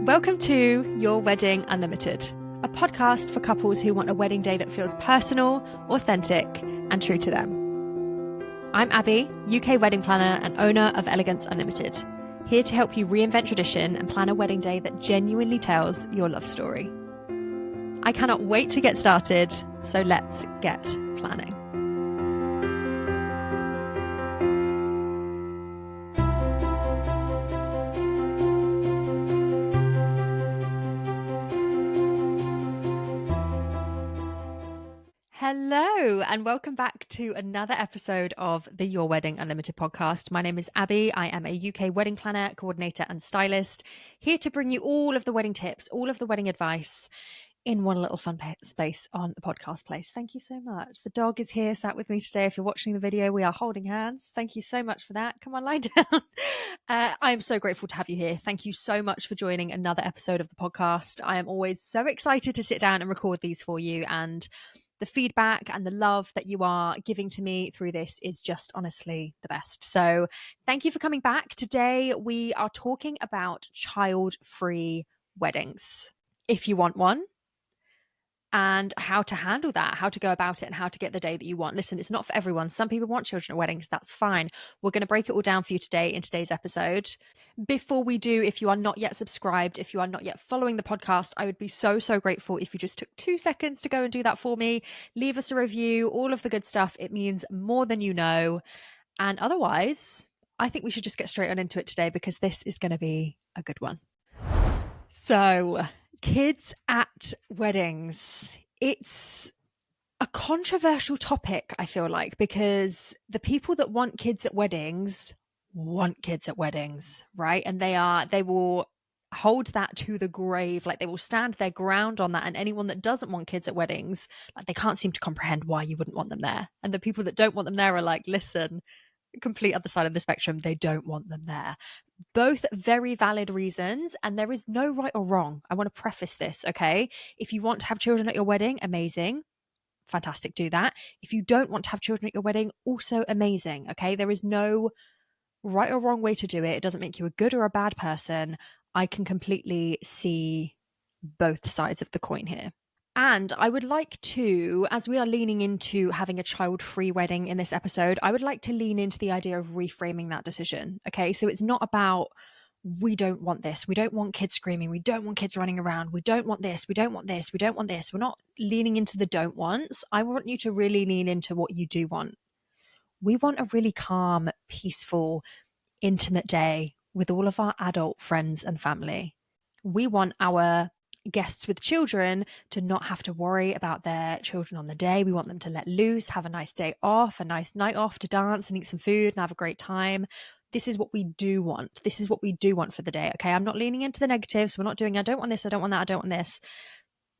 Welcome to Your Wedding Unlimited, a podcast for couples who want a wedding day that feels personal, authentic, and true to them. I'm Abby, UK wedding planner and owner of Elegance Unlimited, here to help you reinvent tradition and plan a wedding day that genuinely tells your love story. I cannot wait to get started, so let's get planning. Hello, and welcome back to another episode of the Your Wedding Unlimited podcast. My name is Abby. I am a UK wedding planner, coordinator, and stylist, here to bring you all of the wedding tips, all of the wedding advice in one little fun space on the podcast place. Thank you so much. The dog is here, sat with me today. If you're watching the video, we are holding hands. Thank you so much for that. Come on, lie down. I am so grateful to have you here. Thank you so much for joining another episode of the podcast. I am always so excited to sit down and record these for you, and the feedback and the love that you are giving to me through this is just honestly the best. So thank you for coming back. Today we are talking about child-free weddings. If you want one, and how to handle that, how to go about it, and how to get the day that you want. Listen, it's not for everyone. Some people want children at weddings. That's fine. We're going to break it all down for you today in today's episode. Before we do, if you are not yet subscribed, if you are not yet following the podcast, I would be so grateful if you just took 2 seconds to go and do that for me. Leave us a review, all of the good stuff. It means more than you know. And otherwise, I think we should just get straight on into it today, because this is going to be a good one. So, kids at weddings. It's a controversial topic, I feel like, because the people that want kids at weddings want kids at weddings, right? And they will hold that to the grave. Like, they will stand their ground on that. And anyone that doesn't want kids at weddings, like, they can't seem to comprehend why you wouldn't want them there. And the people that don't want them there are like, listen, complete other side of the spectrum, they don't want them there. Both very valid reasons, and there is no right or wrong. I want to preface this, okay? If you want to have children at your wedding, amazing. Fantastic, do that. If you don't want to have children at your wedding, also amazing, okay? There is no right or wrong way to do it. It doesn't make you a good or a bad person. I can completely see both sides of the coin here. And I would like to, as we are leaning into having a child-free wedding in this episode, I would like to lean into the idea of reframing that decision. Okay, so it's not about, we don't want this. We don't want kids screaming. We don't want kids running around. We don't want this. We don't want this. We don't want this. We're not leaning into the don't wants. I want you to really lean into what you do want. We want a really calm, peaceful, intimate day with all of our adult friends and family. We want our guests with children to not have to worry about their children on the day. We want them to let loose, have a nice day off, a nice night off to dance and eat some food and have a great time. This is what we do want. This is what we do want for the day. Okay, I'm not leaning into the negatives. We're not doing, I don't want this, I don't want that, I don't want this.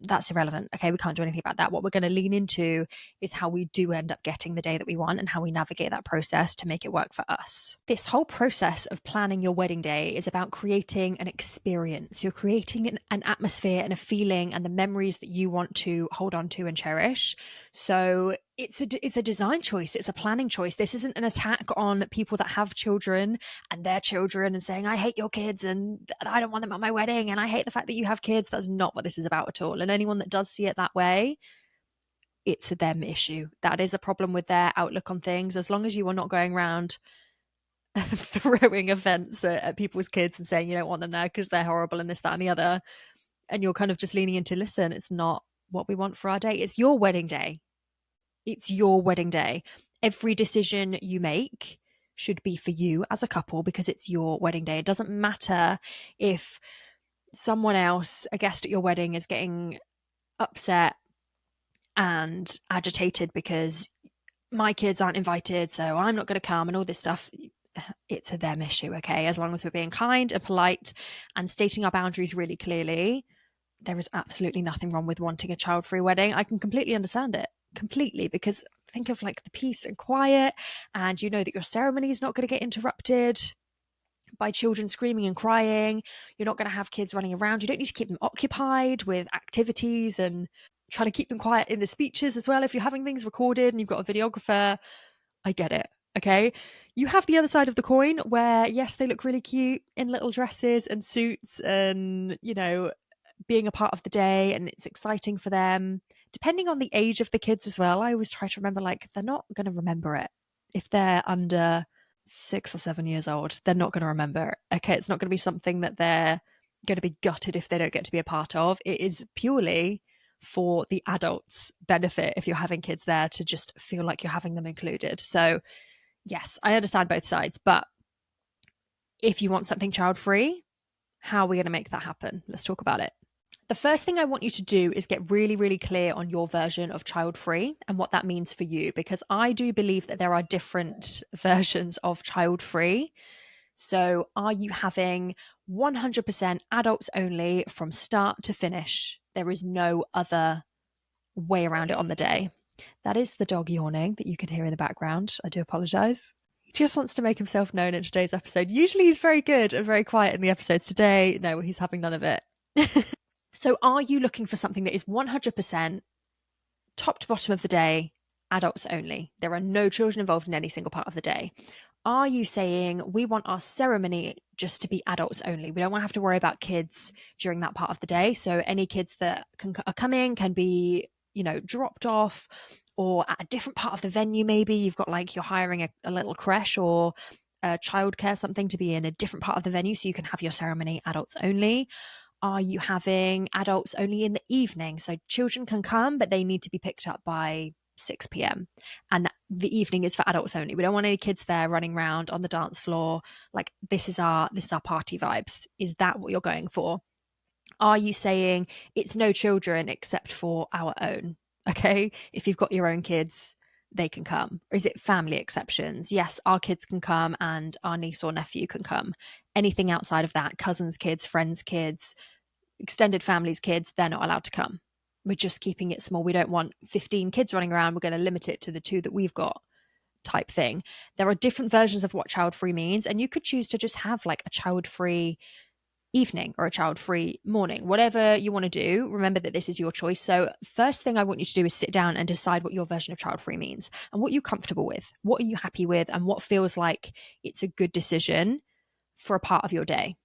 That's irrelevant. Okay, we can't do anything about that. What we're going to lean into is how we do end up getting the day that we want and how we navigate that process to make it work for us. This whole process of planning your wedding day is about creating an experience. You're creating an atmosphere and a feeling and the memories that you want to hold on to and cherish. So it's a design choice. It's a planning choice. This isn't an attack on people that have children and their children and saying, I hate your kids and I don't want them at my wedding and I hate the fact that you have kids. That's not what this is about at all. And anyone that does see it that way, it's a them issue. That is a problem with their outlook on things. As long as you are not going around throwing offense at people's kids and saying you don't want them there because they're horrible and this, that, and the other, and you're kind of just leaning into, listen, it's not what we want for our day. It's your wedding day. It's your wedding day. Every decision you make should be for you as a couple because it's your wedding day. It doesn't matter if someone else, a guest at your wedding, is getting upset and agitated because my kids aren't invited, so I'm not going to come and all this stuff. It's a them issue, okay? As long as we're being kind and polite and stating our boundaries really clearly, there is absolutely nothing wrong with wanting a child-free wedding. I can completely understand it. Completely, because think of like the peace and quiet, and you know that your ceremony is not going to get interrupted by children screaming and crying. You're not going to have kids running around. You don't need to keep them occupied with activities and trying to keep them quiet in the speeches as well. If you're having things recorded and you've got a videographer, I get it. Okay. You have the other side of the coin where, yes, they look really cute in little dresses and suits and, being a part of the day and it's exciting for them. Depending on the age of the kids as well, I always try to remember like they're not going to remember it. If they're under 6 or 7 years old, they're not going to remember it. Okay. It's not going to be something that they're going to be gutted if they don't get to be a part of. It is purely for the adults' benefit if you're having kids there to just feel like you're having them included. So, yes, I understand both sides, but if you want something child free, how are we going to make that happen? Let's talk about it. The first thing I want you to do is get really, really clear on your version of child free and what that means for you, because I do believe that there are different versions of child free. So, are you having 100% adults only from start to finish? There is no other way around it on the day. That is the dog yawning that you can hear in the background. I do apologize. He just wants to make himself known in today's episode. Usually he's very good and very quiet in the episodes. Today, no, he's having none of it. So, are you looking for something that is 100% top to bottom of the day, adults only? There are no children involved in any single part of the day. Are you saying we want our ceremony just to be adults only? We don't want to have to worry about kids during that part of the day. So, any kids that are coming can be, dropped off or at a different part of the venue. Maybe you've got like you're hiring a little creche or childcare, something to be in a different part of the venue so you can have your ceremony adults only. Are you having adults only in the evening? So children can come, but they need to be picked up by 6 p.m. And the evening is for adults only. We don't want any kids there running around on the dance floor. Like this is our party vibes. Is that what you're going for? Are you saying it's no children except for our own? Okay. If you've got your own kids, they can come. Or is it family exceptions? Yes, our kids can come and our niece or nephew can come. Anything outside of that, cousins' kids, friends' kids, extended families' kids, they're not allowed to come. We're just keeping it small. We don't want 15 kids running around. We're going to limit it to the 2 that we've got type thing. There are different versions of what child free means. And you could choose to just have like a child free evening or a child free morning, whatever you want to do. Remember that this is your choice. So, first thing I want you to do is sit down and decide what your version of child free means and what you're comfortable with. What are you happy with? And what feels like it's a good decision for a part of your day.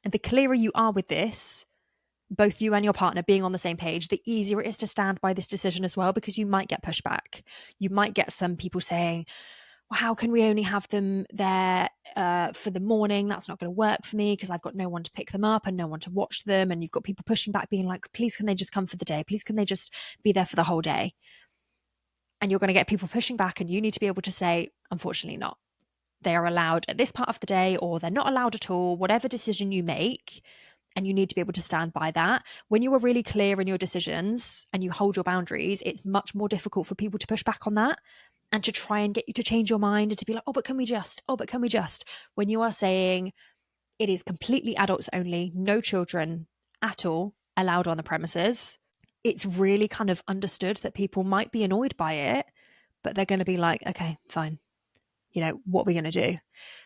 And the clearer you are with this, both you and your partner being on the same page, the easier it is to stand by this decision as well, because you might get pushback. You might get some people saying, well, how can we only have them there for the morning? That's not going to work for me because I've got no one to pick them up and no one to watch them. And you've got people pushing back, being like, please, can they just come for the day? Please, can they just be there for the whole day? And you're going to get people pushing back, and you need to be able to say, unfortunately not. They are allowed at this part of the day, or they're not allowed at all, whatever decision you make. And you need to be able to stand by that. When you are really clear in your decisions and you hold your boundaries, it's much more difficult for people to push back on that and to try and get you to change your mind and to be like, oh, but can we just? Oh, but can we just? When you are saying it is completely adults only, no children at all allowed on the premises, it's really kind of understood that people might be annoyed by it, but they're going to be like, okay, fine. What are we going to do?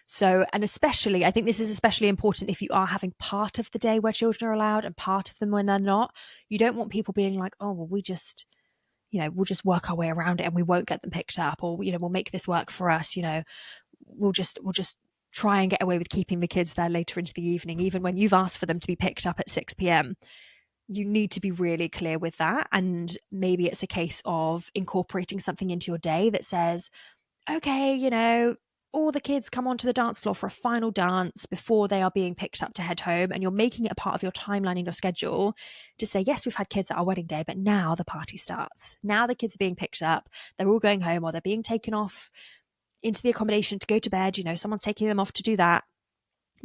So, and especially, I think this is especially important if you are having part of the day where children are allowed and part of them when they're not. You don't want people being like, oh, well, we'll just work our way around it and we won't get them picked up, or, we'll make this work for us. We'll just try and get away with keeping the kids there later into the evening, even when you've asked for them to be picked up at 6 p.m. You need to be really clear with that. And maybe it's a case of incorporating something into your day that says, okay, all the kids come onto the dance floor for a final dance before they are being picked up to head home. And you're making it a part of your timeline in your schedule to say, yes, we've had kids at our wedding day, but now the party starts. Now the kids are being picked up. They're all going home, or they're being taken off into the accommodation to go to bed. Someone's taking them off to do that.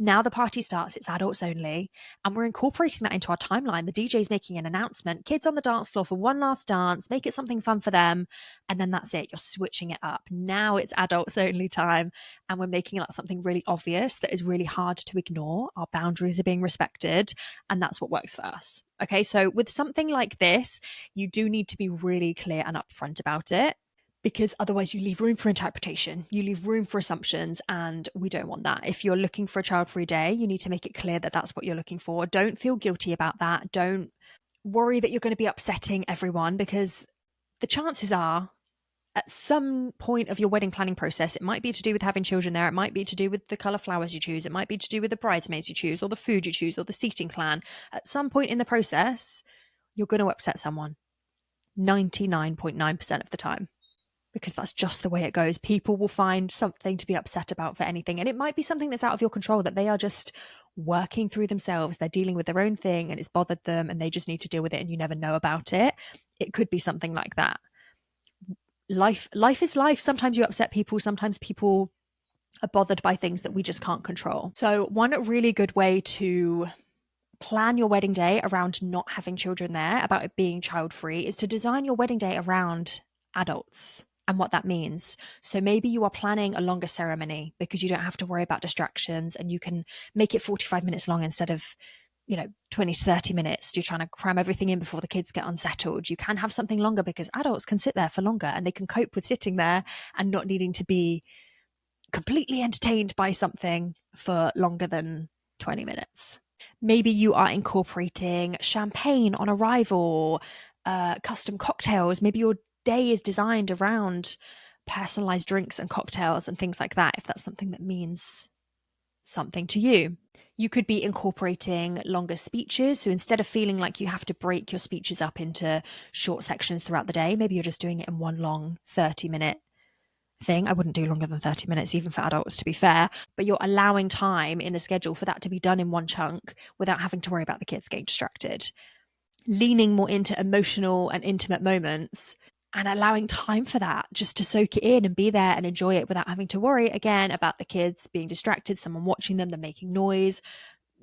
Now the party starts, it's adults only, and we're incorporating that into our timeline. The DJ's making an announcement, kids on the dance floor for one last dance, make it something fun for them, and then that's it. You're switching it up. Now it's adults only time, and we're making that something really obvious that is really hard to ignore. Our boundaries are being respected, and that's what works for us. Okay, so with something like this, you do need to be really clear and upfront about it, because otherwise you leave room for interpretation, you leave room for assumptions, and we don't want that. If you're looking for a child-free day, you need to make it clear that that's what you're looking for. Don't feel guilty about that. Don't worry that you're going to be upsetting everyone, because the chances are at some point of your wedding planning process, it might be to do with having children there, it might be to do with the color flowers you choose, it might be to do with the bridesmaids you choose, or the food you choose, or the seating plan. At some point in the process, you're going to upset someone 99.9% of the time, because that's just the way it goes. People will find something to be upset about for anything. And it might be something that's out of your control, that they are just working through themselves. They're dealing with their own thing and it's bothered them and they just need to deal with it and you never know about it. It could be something like that. Life is life. Sometimes you upset people. Sometimes people are bothered by things that we just can't control. So one really good way to plan your wedding day around not having children there, about it being child free, is to design your wedding day around adults and what that means. So maybe you are planning a longer ceremony because you don't have to worry about distractions, and you can make it 45 minutes long instead of 20 to 30 minutes. You're trying to cram everything in before the kids get unsettled. You can have something longer because adults can sit there for longer and they can cope with sitting there and not needing to be completely entertained by something for longer than 20 minutes. Maybe you are incorporating champagne on arrival, custom cocktails. Maybe your day is designed around personalized drinks and cocktails and things like that, if that's something that means something to you. You could be incorporating longer speeches. So instead of feeling like you have to break your speeches up into short sections throughout the day, maybe you're just doing it in one long 30-minute thing. I wouldn't do longer than 30 minutes, even for adults, to be fair, but you're allowing time in the schedule for that to be done in one chunk without having to worry about the kids getting distracted. Leaning more into emotional and intimate moments and allowing time for that, just to soak it in and be there and enjoy it without having to worry again about the kids being distracted, someone watching them, them making noise,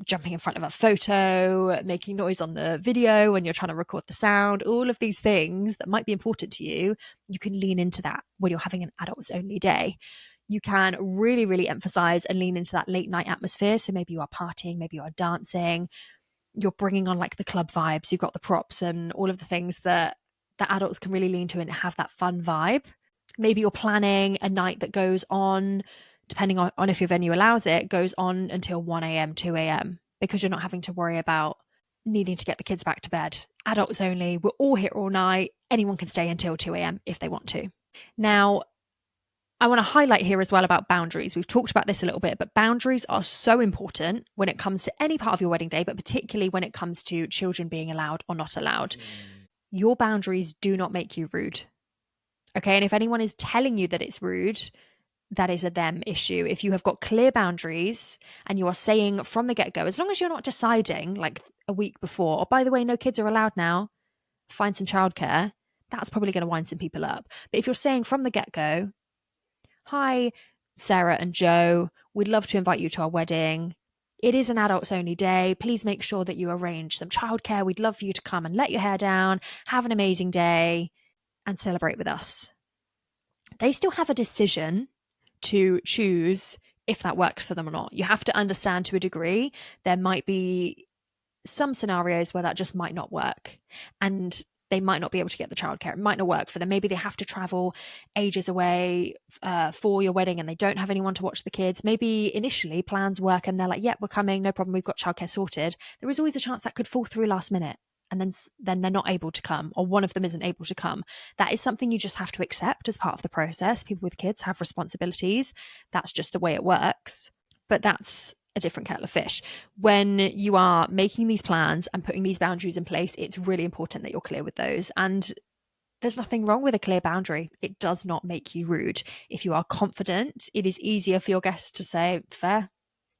jumping in front of a photo, making noise on the video when you're trying to record the sound. All of these things that might be important to you, you can lean into that when you're having an adults only day. You can really, really emphasize and lean into that late night atmosphere. So maybe you are partying, maybe you are dancing, you're bringing on like the club vibes, you've got the props and all of the things that adults can really lean to and have that fun vibe. Maybe you're planning a night that goes on, depending on if your venue allows it, goes on until 1 a.m., 2 a.m., because you're not having to worry about needing to get the kids back to bed. Adults only, we're all here all night. Anyone can stay until 2 a.m. if they want to. Now, I want to highlight here as well about boundaries. We've talked about this a little bit, but boundaries are so important when it comes to any part of your wedding day, but particularly when it comes to children being allowed or not allowed. Your boundaries do not make you rude. Okay. And if anyone is telling you that it's rude, that is a them issue. If you have got clear boundaries and you are saying from the get-go, as long as you're not deciding like a week before, or by the way, no kids are allowed now, find some childcare, that's probably going to wind some people up. But if you're saying from the get-go, hi, Sarah and Joe, we'd love to invite you to our wedding. It is an adults only day. Please make sure that you arrange some childcare. We'd love for you to come and let your hair down, have an amazing day, and celebrate with us. They still have a decision to choose if that works for them or not. You have to understand to a degree, there might be some scenarios where that just might not work. And they might not be able to get the childcare. It might not work for them. Maybe they have to travel ages away for your wedding and they don't have anyone to watch the kids. Maybe initially plans work and they're like, we're coming, no problem, we've got childcare sorted. There is always a chance that could fall through last minute. And then they're not able to come, or one of them isn't able to come. That is something you just have to accept as part of the process. People with kids have responsibilities. That's just the way it works. But that's a different kettle of fish. When you are making these plans and putting these boundaries in place, it's really important that you're clear with those. And there's nothing wrong with a clear boundary. It does not make you rude. If you are confident, it is easier for your guests to say, fair,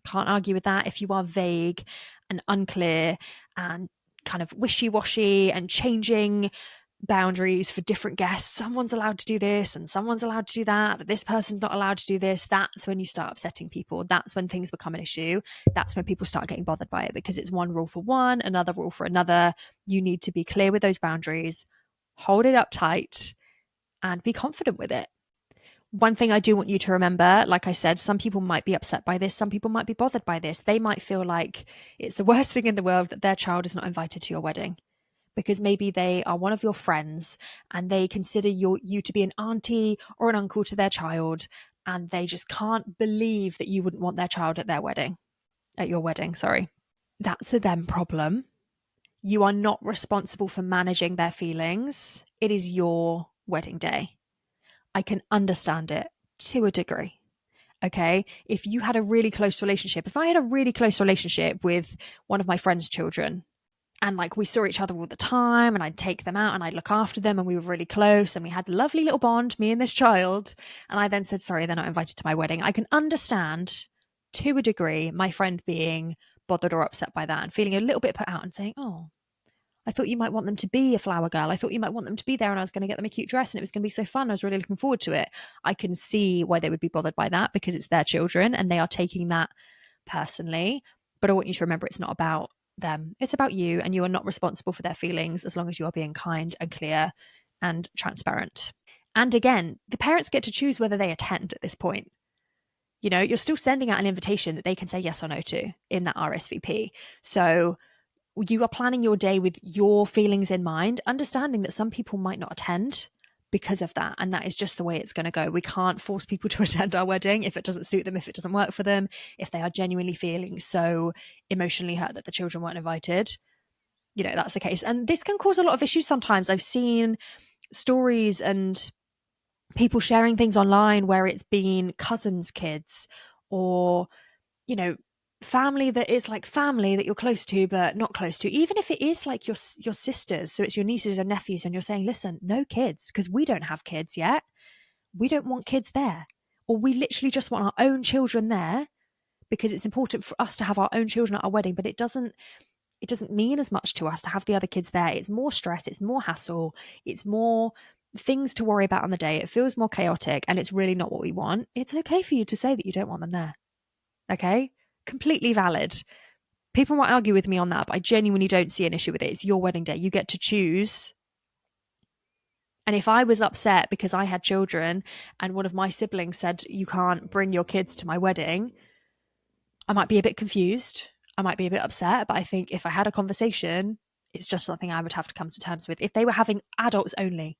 can't argue with that. If you are vague and unclear and kind of wishy-washy and changing boundaries for different guests, someone's allowed to do this and someone's allowed to do that, but this person's not allowed to do this, that's when you start upsetting people. That's when things become an issue. That's when people start getting bothered by it, because it's one rule for one, another rule for another. You need to be clear with those boundaries, hold it up tight, and be confident with it. One thing I do want you to remember, like I said, some people might be upset by this. Some people might be bothered by this. They might feel like it's the worst thing in the world that their child is not invited to your wedding, because maybe they are one of your friends and they consider you to be an auntie or an uncle to their child, and they just can't believe that you wouldn't want their child at your wedding. That's a them problem. You are not responsible for managing their feelings. It is your wedding day. I can understand it to a degree. Okay. If you had a really close relationship, if I had a really close relationship with one of my friend's children, and like we saw each other all the time, and I'd take them out and I'd look after them, and we were really close and we had a lovely little bond, me and this child, and I then said, sorry, they're not invited to my wedding, I can understand to a degree my friend being bothered or upset by that and feeling a little bit put out and saying, oh, I thought you might want them to be a flower girl. I thought you might want them to be there, and I was going to get them a cute dress and it was going to be so fun. I was really looking forward to it. I can see why they would be bothered by that, because it's their children and they are taking that personally. But I want you to remember, it's not about them. It's about you, and you are not responsible for their feelings as long as you are being kind and clear and transparent. And again, the parents get to choose whether they attend at this point. You know, you're still sending out an invitation that they can say yes or no to in that RSVP. So you are planning your day with your feelings in mind, understanding that some people might not attend because of that. And that is just the way it's going to go. We can't force people to attend our wedding if it doesn't suit them, if it doesn't work for them, if they are genuinely feeling so emotionally hurt that the children weren't invited. You know, that's the case. And this can cause a lot of issues sometimes. I've seen stories and people sharing things online where it's been cousins' kids, or, you know, family that is like family that you're close to but not close to, even if it is like your sisters, so it's your nieces and nephews, and you're saying, listen, no kids, because we don't have kids yet, we don't want kids there, or we literally just want our own children there because it's important for us to have our own children at our wedding, but it doesn't mean as much to us to have the other kids there. It's more stress, it's more hassle, it's more things to worry about on the day, it feels more chaotic, and it's really not what we want. It's okay for you to say that you don't want them there. Okay, completely valid. People might argue with me on that, but I genuinely don't see an issue with it. It's your wedding day. You get to choose. And if I was upset because I had children and one of my siblings said, you can't bring your kids to my wedding, I might be a bit confused. I might be a bit upset. But I think if I had a conversation, it's just something I would have to come to terms with. If they were having adults only,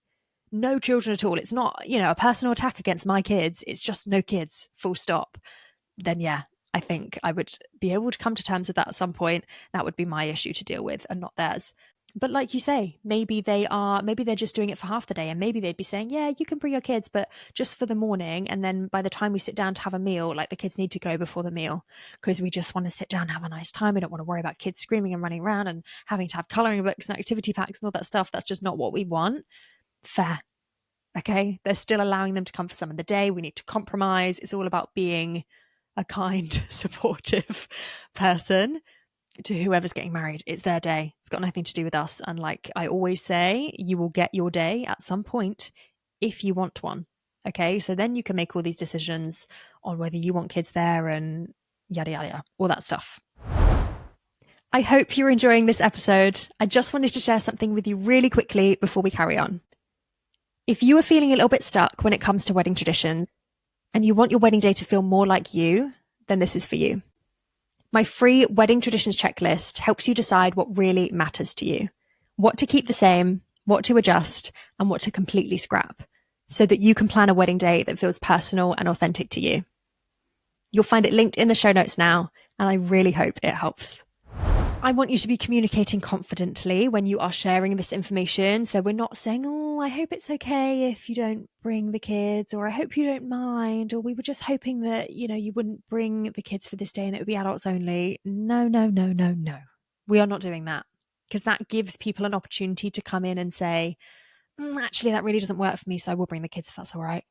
no children at all, it's not, you know, a personal attack against my kids, it's just no kids, full stop, then yeah, I think I would be able to come to terms with that at some point. That would be my issue to deal with and not theirs. But like you say, maybe they're just doing it for half the day, and maybe they'd be saying, yeah, you can bring your kids, but just for the morning. And then by the time we sit down to have a meal, like the kids need to go before the meal because we just want to sit down and have a nice time. We don't want to worry about kids screaming and running around and having to have colouring books and activity packs and all that stuff. That's just not what we want. Fair. Okay. They're still allowing them to come for some of the day. We need to compromise. It's all about being a kind, supportive person to whoever's getting married. It's their day. It's got nothing to do with us. And like I always say, you will get your day at some point if you want one. Okay. So then you can make all these decisions on whether you want kids there and yada, yada, yada, all that stuff. I hope you're enjoying this episode. I just wanted to share something with you really quickly before we carry on. If you are feeling a little bit stuck when it comes to wedding traditions, and you want your wedding day to feel more like you, then this is for you. My free wedding traditions checklist helps you decide what really matters to you, what to keep the same, what to adjust, and what to completely scrap, so that you can plan a wedding day that feels personal and authentic to you. You'll find it linked in the show notes now, and I really hope it helps. I want you to be communicating confidently when you are sharing this information. So we're not saying, oh, I hope it's okay if you don't bring the kids, or I hope you don't mind, or we were just hoping that, you know, you wouldn't bring the kids for this day and it would be adults only. No. We are not doing that, because that gives people an opportunity to come in and say, actually, that really doesn't work for me, so I will bring the kids if that's all right.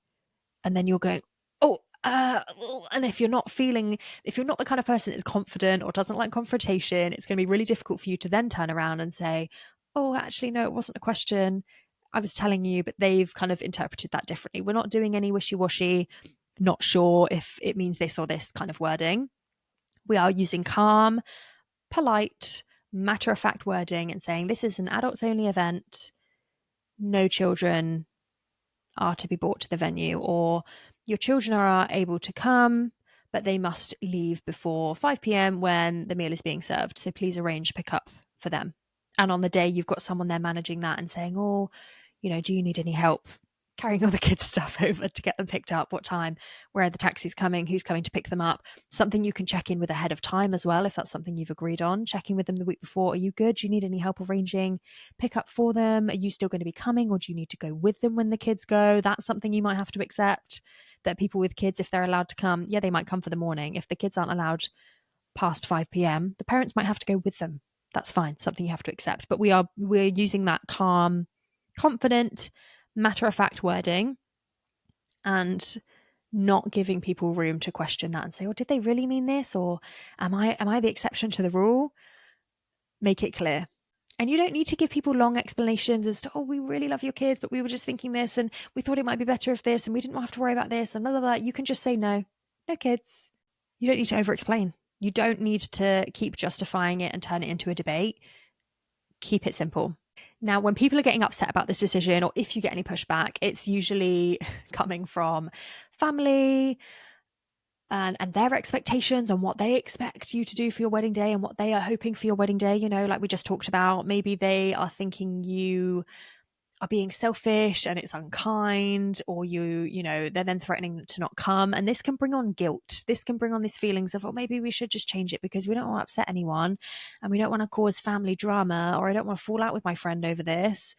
And then you're going, oh, and if you're not the kind of person that is confident or doesn't like confrontation, it's going to be really difficult for you to then turn around and say, oh, actually, no, it wasn't a question. I was telling you, but they've kind of interpreted that differently. We're not doing any wishy-washy, not sure if it means this or this kind of wording. We are using calm, polite, matter-of-fact wording and saying this is an adults-only event. No children are to be brought to the venue, or your children are able to come, but they must leave before 5 p.m. when the meal is being served. So please arrange pickup for them. And on the day, you've got someone there managing that and saying, oh, you know, do you need any help carrying all the kids' stuff over to get them picked up, what time, where the taxi's coming, who's coming to pick them up. Something you can check in with ahead of time as well, if that's something you've agreed on. Checking with them the week before. Are you good? Do you need any help arranging pick up for them? Are you still going to be coming, or do you need to go with them when the kids go? That's something you might have to accept, that people with kids, if they're allowed to come, yeah, they might come for the morning. If the kids aren't allowed past 5 p.m, the parents might have to go with them. That's fine, something you have to accept. But we're using that calm, confident, matter-of-fact wording and not giving people room to question that and say, oh, did they really mean this? Or am I the exception to the rule? Make it clear. And you don't need to give people long explanations as to, oh, we really love your kids, but we were just thinking this and we thought it might be better if this and we didn't have to worry about this and blah, blah, blah. You can just say no kids. You don't need to over-explain. You don't need to keep justifying it and turn it into a debate. Keep it simple. Now, when people are getting upset about this decision, or if you get any pushback, it's usually coming from family and their expectations on what they expect you to do for your wedding day and what they are hoping for your wedding day. You know, like we just talked about, maybe they are thinking you are being selfish and it's unkind, or you know, they're then threatening to not come. And this can bring on guilt. This can bring on these feelings of, oh, maybe we should just change it because we don't want to upset anyone and we don't want to cause family drama, or I don't want to fall out with my friend over this.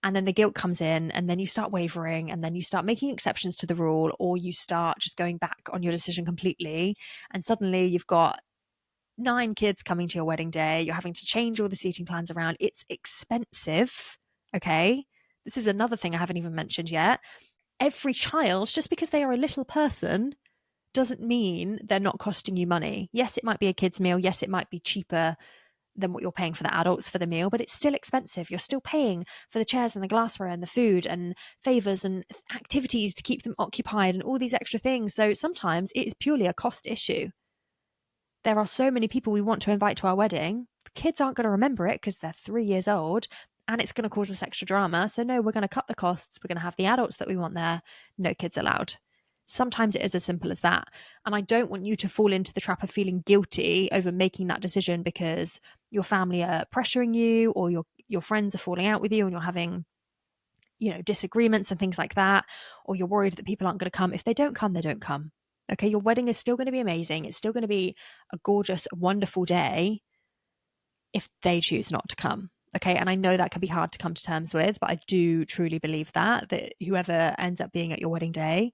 And then the guilt comes in, and then you start wavering, and then you start making exceptions to the rule, or you start just going back on your decision completely. And suddenly you've got 9 kids coming to your wedding day. You're having to change all the seating plans around. It's expensive. Okay. This is another thing I haven't even mentioned yet. Every child, just because they are a little person, doesn't mean they're not costing you money. Yes, it might be a kid's meal. Yes, it might be cheaper than what you're paying for the adults for the meal, but it's still expensive. You're still paying for the chairs and the glassware and the food and favors and activities to keep them occupied and all these extra things. So sometimes it is purely a cost issue. There are so many people we want to invite to our wedding. The kids aren't going to remember it because they're 3 years old, and it's going to cause us extra drama. So no, we're going to cut the costs. We're going to have the adults that we want there. No kids allowed. Sometimes it is as simple as that. And I don't want you to fall into the trap of feeling guilty over making that decision because your family are pressuring you, or your friends are falling out with you and you're having, you know, disagreements and things like that, or you're worried that people aren't going to come. If they don't come, they don't come. Okay, your wedding is still going to be amazing. It's still going to be a gorgeous, wonderful day if they choose not to come. Okay, and I know that can be hard to come to terms with, but I do truly believe that whoever ends up being at your wedding day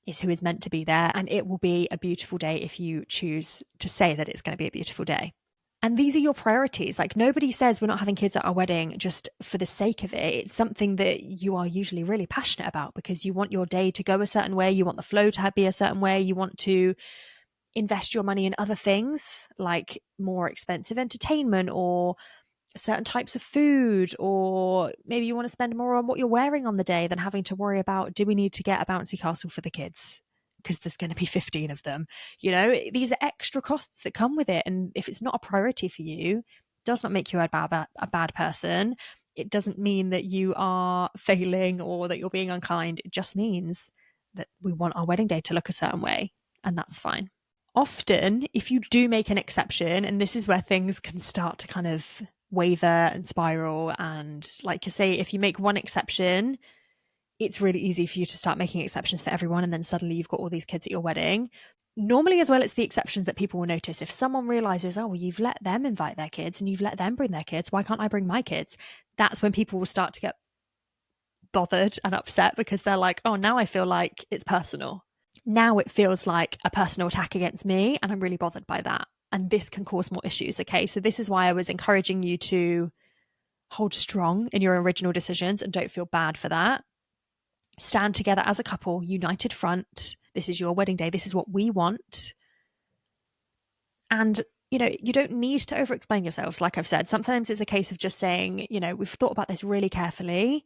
is who is meant to be there, and it will be a beautiful day if you choose to say that it's going to be a beautiful day. And these are your priorities. Like, nobody says we're not having kids at our wedding just for the sake of it. It's something that you are usually really passionate about because you want your day to go a certain way. You want the flow to be a certain way. You want to invest your money in other things like more expensive entertainment or certain types of food, or maybe you want to spend more on what you're wearing on the day than having to worry about, do we need to get a bouncy castle for the kids? Because there's going to be 15 of them. You know, these are extra costs that come with it. And if it's not a priority for you, it does not make you a bad person. It doesn't mean that you are failing or that you're being unkind. It just means that we want our wedding day to look a certain way, and that's fine. Often, if you do make an exception, and this is where things can start to kind of waver and spiral, and like you say, if you make one exception, it's really easy for you to start making exceptions for everyone, and then suddenly you've got all these kids at your wedding. Normally as well, it's the exceptions that people will notice. If someone realizes, oh, well, you've let them invite their kids and you've let them bring their kids, why can't I bring my kids? That's when people will start to get bothered and upset because they're like, oh, now I feel like it's personal. Now it feels like a personal attack against me, and I'm really bothered by that. And this can cause more issues. Okay, so this is why I was encouraging you to hold strong in your original decisions and don't feel bad for that. Stand together as a couple, united front. This is your wedding day. This is what we want. And, you know, you don't need to over-explain yourselves. Like I've said, sometimes it's a case of just saying, you know, we've thought about this really carefully,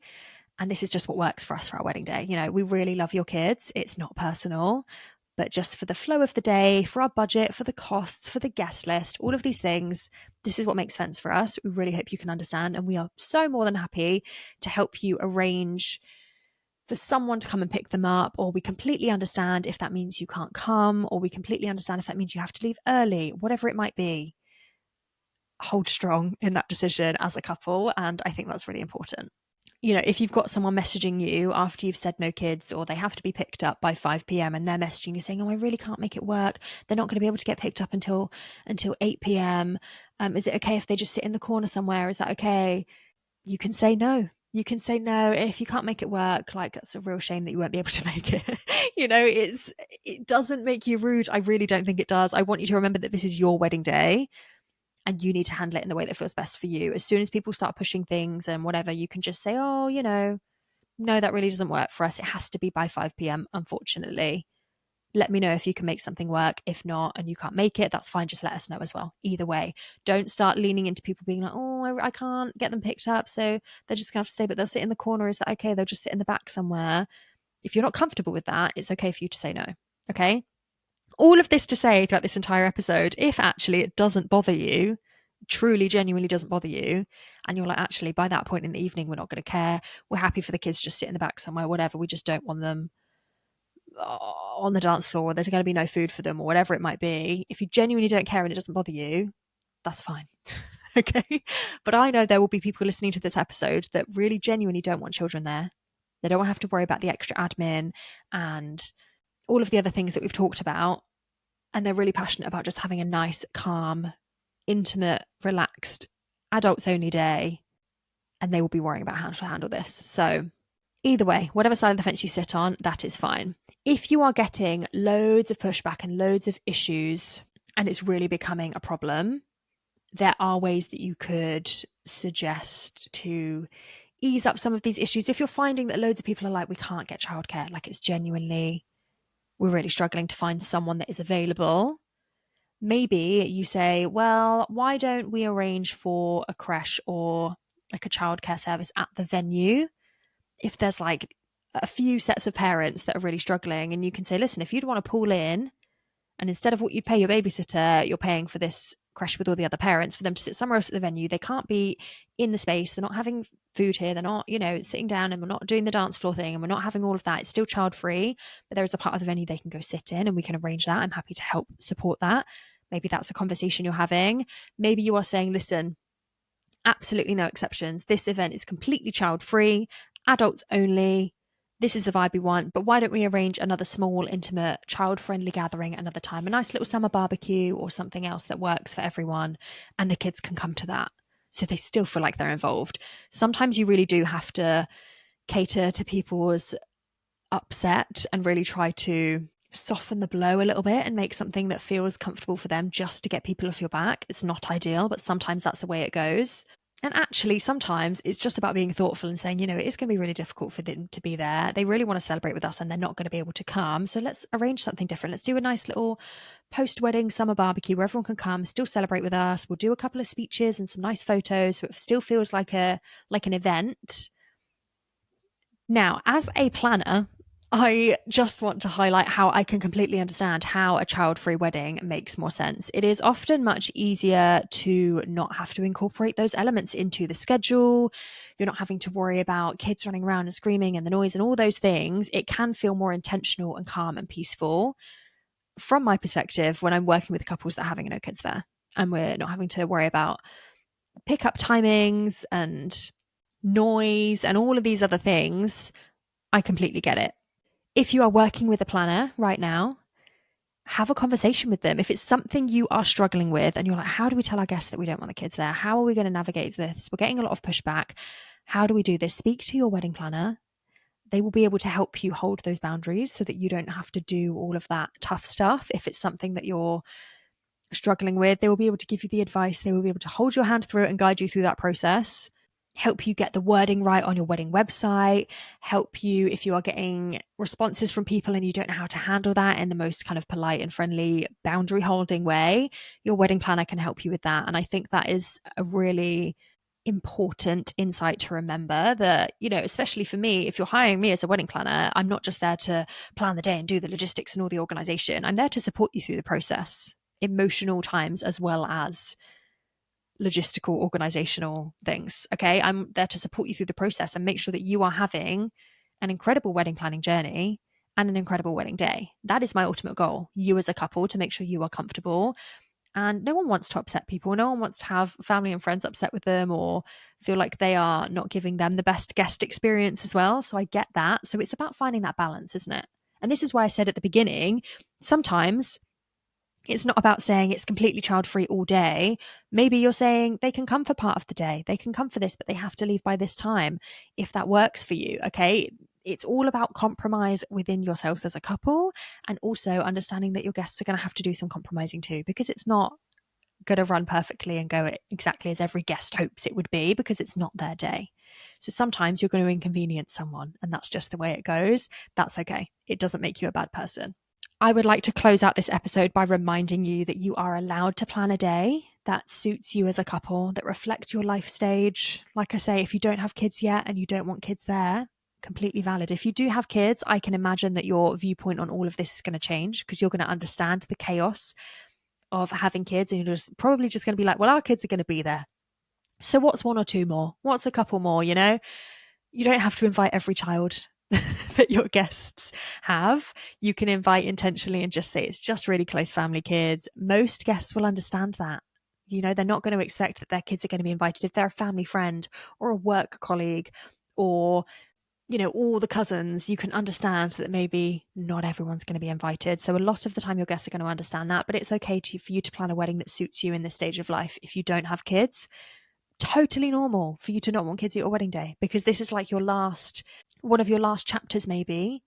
and this is just what works for us for our wedding day. You know, we really love your kids. It's not personal, but just for the flow of the day, for our budget, for the costs, for the guest list, all of these things, this is what makes sense for us. We really hope you can understand. And we are so more than happy to help you arrange for someone to come and pick them up, or we completely understand if that means you can't come, or we completely understand if that means you have to leave early, whatever it might be. Hold strong in that decision as a couple. And I think that's really important. if you've got someone messaging you after you've said no kids, or they have to be picked up by 5 p.m. and they're messaging you saying, oh, I really can't make it work. They're not going to be able to get picked up until 8 p.m. Is it okay if they just sit in the corner somewhere? Is that okay? You can say no. You can say no. If you can't make it work, like, that's a real shame that you won't be able to make it. It doesn't make you rude. I really don't think it does. I want you to remember that this is your wedding day, and you need to handle it in the way that feels best for you. As soon as people start pushing things and whatever, you can just say, oh, no, that really doesn't work for us. It has to be by 5 p.m., unfortunately. Let me know if you can make something work. If not, and you can't make it, that's fine. Just let us know as well. Either way, don't start leaning into people being like, oh, I can't get them picked up, so they're just going to have to stay, but they'll sit in the corner. Is that okay? They'll just sit in the back somewhere. If you're not comfortable with that, it's okay for you to say no. Okay? All of this to say throughout this entire episode, if actually it doesn't bother you, truly, genuinely doesn't bother you, and you're like, actually, by that point in the evening, we're not going to care. We're happy for the kids to just sit in the back somewhere, whatever. We just don't want them on the dance floor, or there's going to be no food for them, or whatever it might be. If you genuinely don't care and it doesn't bother you, that's fine. Okay? But I know there will be people listening to this episode that really genuinely don't want children there. They don't want to have to worry about the extra admin and all of the other things that we've talked about. And they're really passionate about just having a nice, calm, intimate, relaxed, adults only day. And they will be worrying about how to handle this. So either way, whatever side of the fence you sit on, that is fine. If you are getting loads of pushback and loads of issues, and it's really becoming a problem, there are ways that you could suggest to ease up some of these issues. If you're finding that loads of people are like, we can't get childcare, like it's genuinely, we're really struggling to find someone that is available, maybe you say, well, why don't we arrange for a creche or like a childcare service at the venue? If there's like a few sets of parents that are really struggling, and you can say, listen, if you'd want to pool in, and instead of what you'd pay your babysitter, you're paying for this creche with all the other parents for them to sit somewhere else at the venue. They can't be in the space. They're not having food here. They're not, sitting down, and we're not doing the dance floor thing, and we're not having all of that. It's still child free, but there is a part of the venue they can go sit in, and we can arrange that. I'm happy to help support that. Maybe that's a conversation you're having. Maybe you are saying, listen, absolutely no exceptions. This event is completely child free, adults only. This is the vibe we want, but why don't we arrange another small, intimate, child-friendly gathering another time? A nice little summer barbecue or something else that works for everyone, and the kids can come to that. So they still feel like they're involved. Sometimes you really do have to cater to people's upset and really try to soften the blow a little bit and make something that feels comfortable for them just to get people off your back. It's not ideal, but sometimes that's the way it goes. And actually, sometimes it's just about being thoughtful and saying, it is going to be really difficult for them to be there. They really want to celebrate with us and they're not going to be able to come. So let's arrange something different. Let's do a nice little post-wedding summer barbecue where everyone can come, still celebrate with us. We'll do a couple of speeches and some nice photos so it still feels like an event. Now, as a planner, I just want to highlight how I can completely understand how a child-free wedding makes more sense. It is often much easier to not have to incorporate those elements into the schedule. You're not having to worry about kids running around and screaming and the noise and all those things. It can feel more intentional and calm and peaceful. From my perspective, when I'm working with couples that are having no kids there, and we're not having to worry about pickup timings and noise and all of these other things, I completely get it. If you are working with a planner right now, have a conversation with them. If it's something you are struggling with and you're like, how do we tell our guests that we don't want the kids there? How are we going to navigate this? We're getting a lot of pushback. How do we do this? Speak to your wedding planner. They will be able to help you hold those boundaries so that you don't have to do all of that tough stuff. If it's something that you're struggling with, they will be able to give you the advice. They will be able to hold your hand through it and guide you through that process. Help you get the wording right on your wedding website, help you if you are getting responses from people and you don't know how to handle that in the most kind of polite and friendly boundary holding way. Your wedding planner can help you with that. And I think that is a really important insight to remember, that, especially for me, if you're hiring me as a wedding planner, I'm not just there to plan the day and do the logistics and all the organization. I'm there to support you through the process, emotional times as well as logistical, organizational things. Okay. I'm there to support you through the process and make sure that you are having an incredible wedding planning journey and an incredible wedding day. That is my ultimate goal. You as a couple, to make sure you are comfortable And no one wants to upset people. No one wants to have family and friends upset with them or feel like they are not giving them the best guest experience as well. So I get that. So it's about finding that balance, isn't it? And this is why I said at the beginning, sometimes it's not about saying it's completely child-free all day. Maybe you're saying they can come for part of the day. They can come for this, but they have to leave by this time if that works for you. Okay. It's all about compromise within yourselves as a couple, and also understanding that your guests are going to have to do some compromising too, because it's not going to run perfectly and go exactly as every guest hopes it would be, because it's not their day. So sometimes you're going to inconvenience someone, and that's just the way it goes. That's okay. It doesn't make you a bad person. I would like to close out this episode by reminding you that you are allowed to plan a day that suits you as a couple, that reflects your life stage. Like I say, if you don't have kids yet and you don't want kids there, completely valid. If you do have kids, I can imagine that your viewpoint on all of this is going to change, because you're going to understand the chaos of having kids, and you're probably just going to be like, well, our kids are going to be there. So what's one or two more? What's a couple more? You know, you don't have to invite every child that your guests have. You can invite intentionally and just say it's just really close family kids. Most guests will understand that. You know, they're not going to expect that their kids are going to be invited. If they're a family friend or a work colleague or, you know, all the cousins, you can understand that maybe not everyone's going to be invited. So a lot of the time your guests are going to understand that, but it's okay for you to plan a wedding that suits you in this stage of life. If you don't have kids, totally normal for you to not want kids at your wedding day, because this is like one of your last chapters, maybe,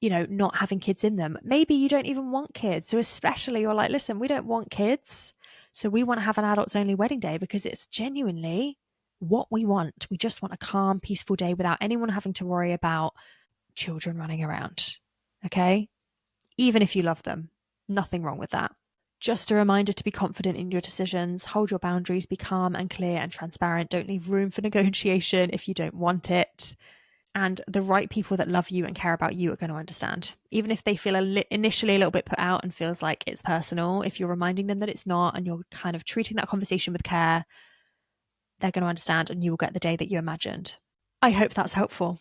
you know, not having kids in them. Maybe you don't even want kids. So especially you're like, listen, we don't want kids. So we want to have an adults only wedding day because it's genuinely what we want. We just want a calm, peaceful day without anyone having to worry about children running around. Okay. Even if you love them, nothing wrong with that. Just a reminder to be confident in your decisions, hold your boundaries, be calm and clear and transparent. Don't leave room for negotiation if you don't want it. And the right people that love you and care about you are going to understand. Even if they feel initially a little bit put out and feels like it's personal, if you're reminding them that it's not and you're kind of treating that conversation with care, they're going to understand and you will get the day that you imagined. I hope that's helpful.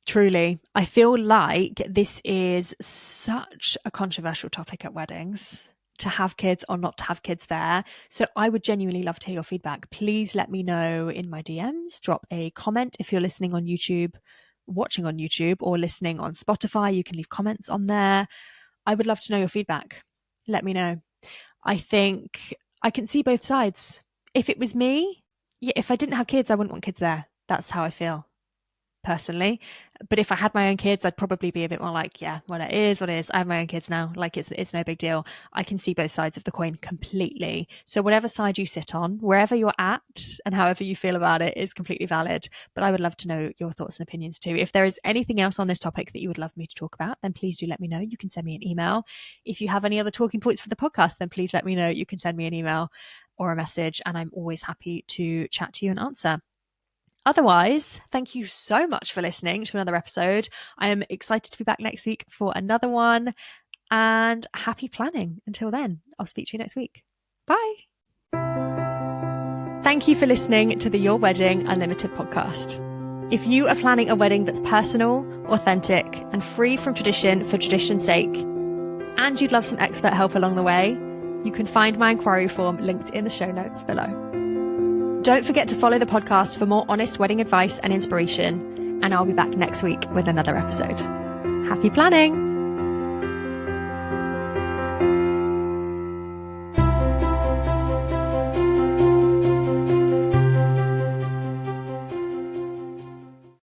Truly. I feel like this is such a controversial topic at weddings, to have kids or not to have kids there. So I would genuinely love to hear your feedback. Please let me know in my DMs. Drop a comment if you're listening on YouTube, watching on YouTube, or listening on Spotify. You can leave comments on there. I would love to know your feedback. Let me know. I think I can see both sides. If it was me, if I didn't have kids, I wouldn't want kids there. That's how I feel personally. But if I had my own kids, I'd probably be a bit more like, yeah, well, it is what it is. I have my own kids now. Like it's no big deal. I can see both sides of the coin completely. So whatever side you sit on, wherever you're at and however you feel about it is completely valid. But I would love to know your thoughts and opinions too. If there is anything else on this topic that you would love me to talk about, then please do let me know. You can send me an email. If you have any other talking points for the podcast, then please let me know. You can send me an email or a message, and I'm always happy to chat to you and answer. Otherwise, thank you so much for listening to another episode. I am excited to be back next week for another one, and happy planning. Until then, I'll speak to you next week. Bye. Thank you for listening to the Your Wedding Unlimited podcast. If you are planning a wedding that's personal, authentic, and free from tradition for tradition's sake, and you'd love some expert help along the way, you can find my inquiry form linked in the show notes below. Don't forget to follow the podcast for more honest wedding advice and inspiration, and I'll be back next week with another episode. Happy planning!